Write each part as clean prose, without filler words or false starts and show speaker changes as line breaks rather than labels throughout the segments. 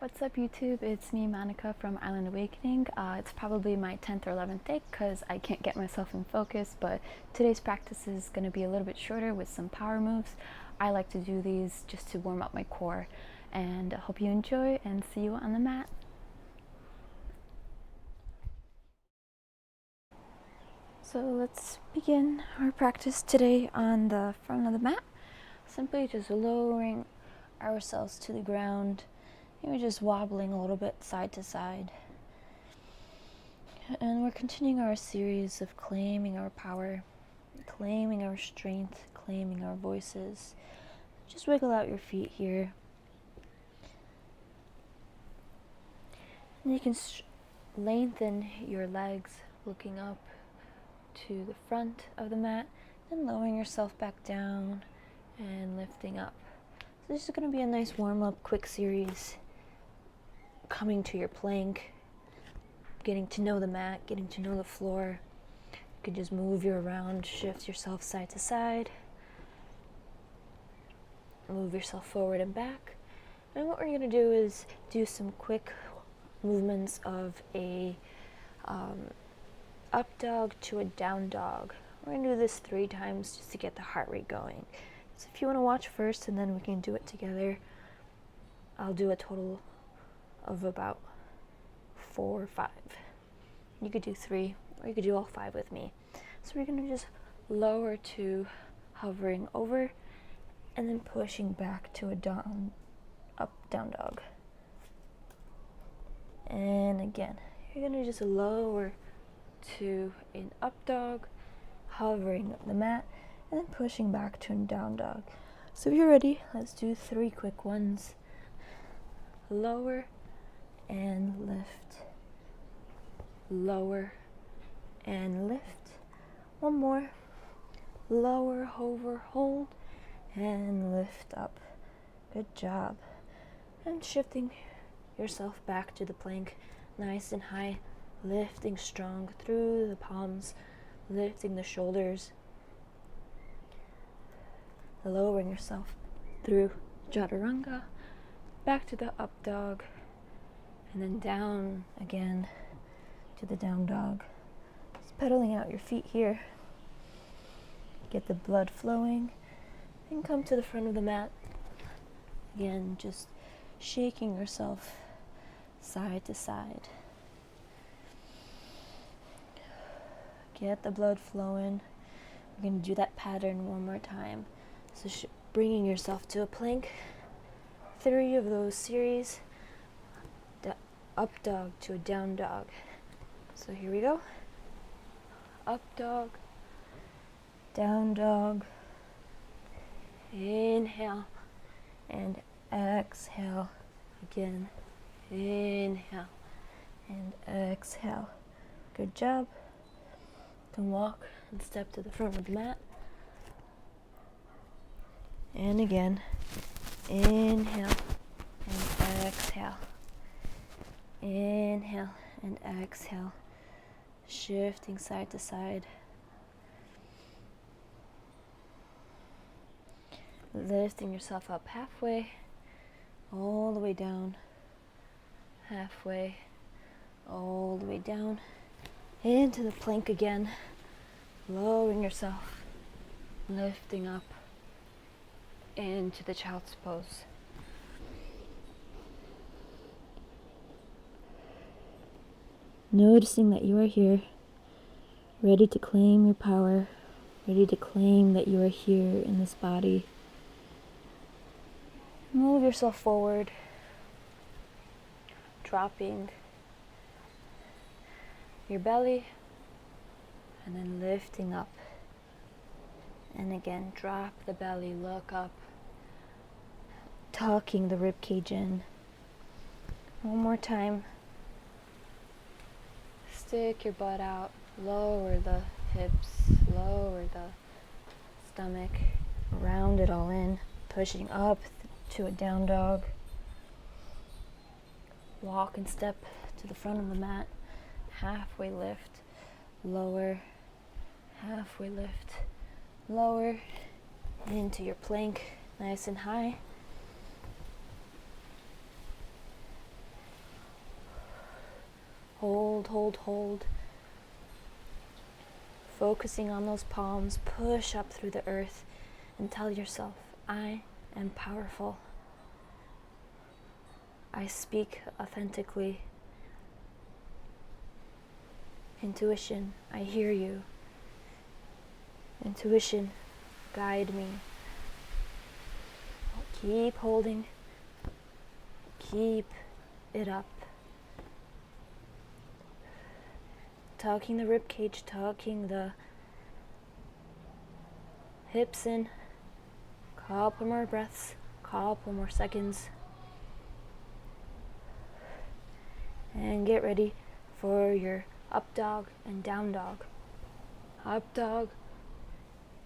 What's up YouTube? It's me, Monica from Island Awakening. It's probably my 10th or 11th day because I can't get myself in focus, but today's practice is going to be a little bit shorter with some power moves. I like to do these just to warm up my core, and I hope you enjoy and see you on the mat. So let's begin our practice today on the front of the mat. Simply just lowering ourselves to the ground. We're just wobbling a little bit side to side. And we're continuing our series of claiming our power, claiming our strength, claiming our voices. Just wiggle out your feet here. And you can lengthen your legs looking up to the front of the mat, then lowering yourself back down and lifting up. So this is going to be a nice warm-up, quick series. Coming to your plank, getting to know the mat, getting to know the floor. You can just move you around, shift yourself side to side, move yourself forward and back. And what we're going to do is do some quick movements of a up dog to a down dog. We're going to do this 3 times just to get the heart rate going. So if you want to watch first and then we can do it together, I'll do a total of about 4 or 5. You could do 3 or you could do all 5 with me. So we're going to just lower to hovering over and then pushing back to a down dog. And again, you're going to just lower to an up dog, hovering the mat, and then pushing back to a down dog. So if you're ready, let's do 3 quick ones. Lower and lift, lower and lift. One more. Lower, hover, hold, and lift up. Good job. And shifting yourself back to the plank, nice and high, lifting strong through the palms, lifting the shoulders, lowering yourself through chaturanga, back to the up dog, and then down again to the down dog. Just pedaling out your feet here. Get the blood flowing. And come to the front of the mat. Again, just shaking yourself side to side. Get the blood flowing. We're going to do that pattern one more time. So bringing yourself to a plank. 3 of those series. Up dog to a down dog. So here we go. Up dog, down dog. Inhale and exhale. Again. Inhale and exhale. Good job. You can walk and step to the front of the mat. And again. Inhale and exhale. Inhale and exhale, shifting side to side. Lifting yourself up halfway, all the way down, halfway, all the way down, into the plank again, lowering yourself, lifting up, into the child's pose. Noticing that you are here, ready to claim your power, ready to claim that you are here in this body. Move yourself forward, dropping your belly, and then lifting up. And again, drop the belly, look up, tucking the rib cage in. One more time. Stick your butt out, lower the hips, lower the stomach, round it all in, pushing up to a down dog. Walk and step to the front of the mat, halfway lift, lower, halfway lift, lower, into your plank, nice and high. Hold, hold, hold. Focusing on those palms, push up through the earth and tell yourself, I am powerful. I speak authentically. Intuition, I hear you. Intuition, guide me. Keep holding. Keep it up. Tucking the rib cage, tucking the hips in. Couple more breaths, couple more seconds. And get ready for your up dog and down dog. Up dog,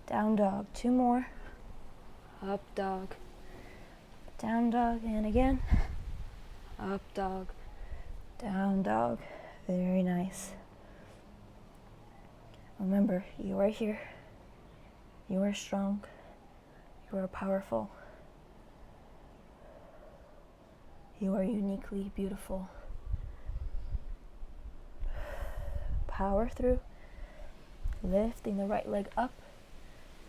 down dog. 2 more. Up dog, down dog, and again. Up dog, down dog. Very nice. Remember, you are here. You are strong. You are powerful. You are uniquely beautiful. Power through. Lifting the right leg up.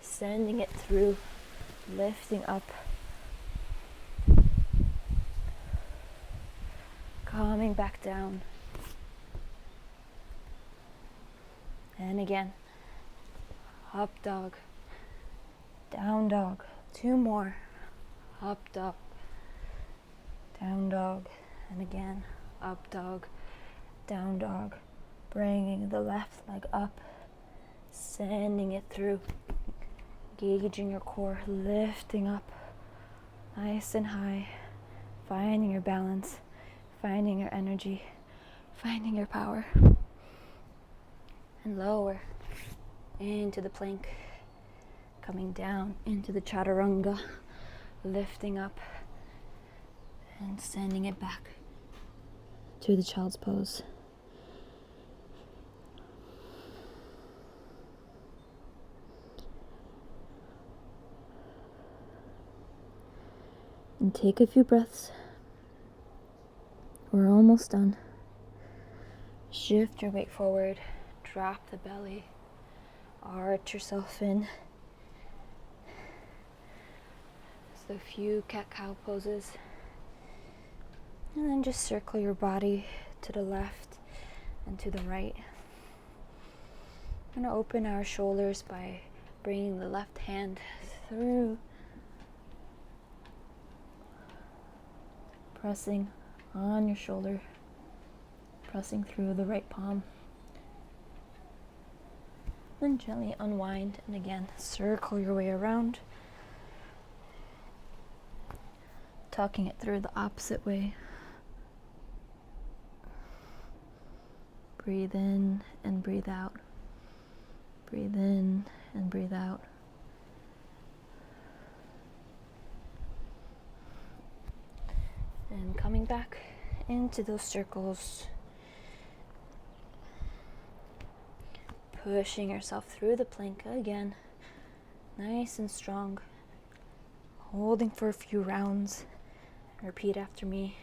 Sending it through. Lifting up. Coming back down. And again. Up dog. Down dog. 2 more. Up dog. Down dog. And again. Up dog. Down dog. Bringing the left leg up. Sending it through. Engaging your core. Lifting up. Nice and high. Finding your balance. Finding your energy. Finding your power. And lower into the plank, coming down into the chaturanga, lifting up and sending it back to the child's pose. And take a few breaths. We're almost done. Shift your weight forward. Drop the belly, arch yourself in. So a few cat-cow poses. And then just circle your body to the left and to the right. We're going to open our shoulders by bringing the left hand through. Pressing on your shoulder. Pressing through the right palm. Then gently unwind and again circle your way around, tucking it through the opposite way. Breathe in and breathe out. Breathe in and breathe out. And coming back into those circles. Pushing yourself through the plank again, nice and strong. Holding for a few rounds. Repeat after me.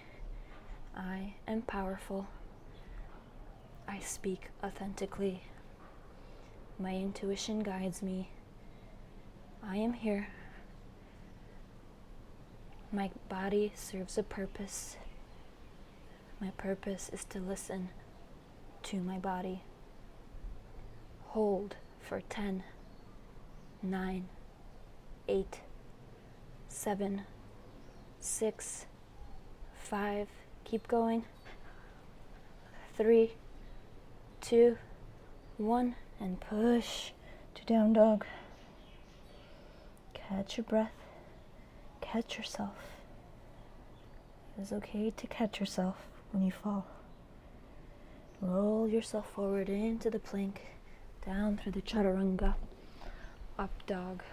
I am powerful. I speak authentically. My intuition guides me. I am here. My body serves a purpose. My purpose is to listen to my body. Hold for 10, 9, 8, 7, 6, 5, keep going, 3, 2, 1, and push to down dog. Catch your breath, catch yourself. It is okay to catch yourself when you fall. Roll yourself forward into the plank. Down through the chaturanga, up dog.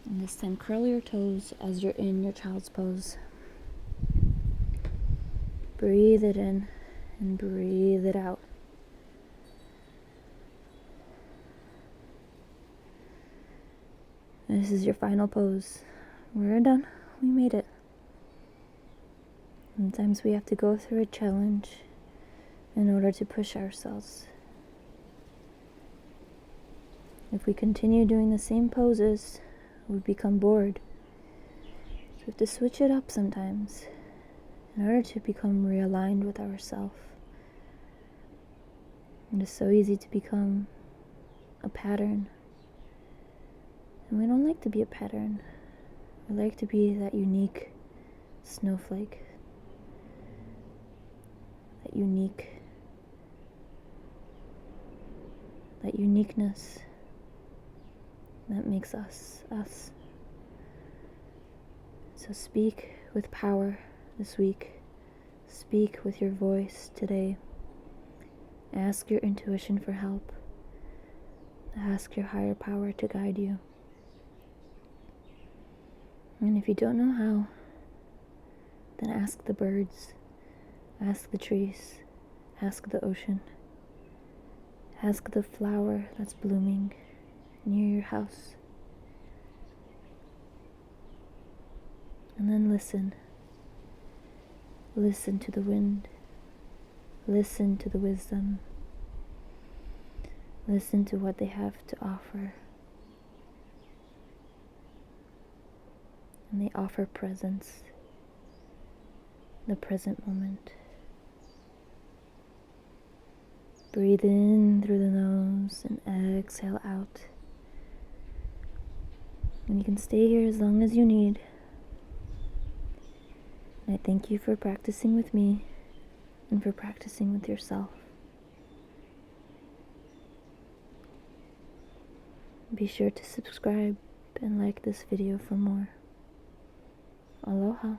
And this time curl your toes as you're in your child's pose. Breathe it in and breathe it out. This is your final pose. We're done. We made it. Sometimes we have to go through a challenge in order to push ourselves. If we continue doing the same poses, we become bored. So we have to switch it up sometimes in order to become realigned with ourselves. It is so easy to become a pattern. And we don't like to be a pattern. We like to be that unique snowflake. That uniqueness that makes us, us. So speak with power this week. Speak with your voice today. Ask your intuition for help. Ask your higher power to guide you. And if you don't know how, then ask the birds, ask the trees, ask the ocean, ask the flower that's blooming near your house. And then listen. Listen to the wind. Listen to the wisdom. Listen to what they have to offer. And they offer presence, the present moment. Breathe in through the nose and exhale out. And you can stay here as long as you need. And I thank you for practicing with me and for practicing with yourself. Be sure to subscribe and like this video for more. Aloha.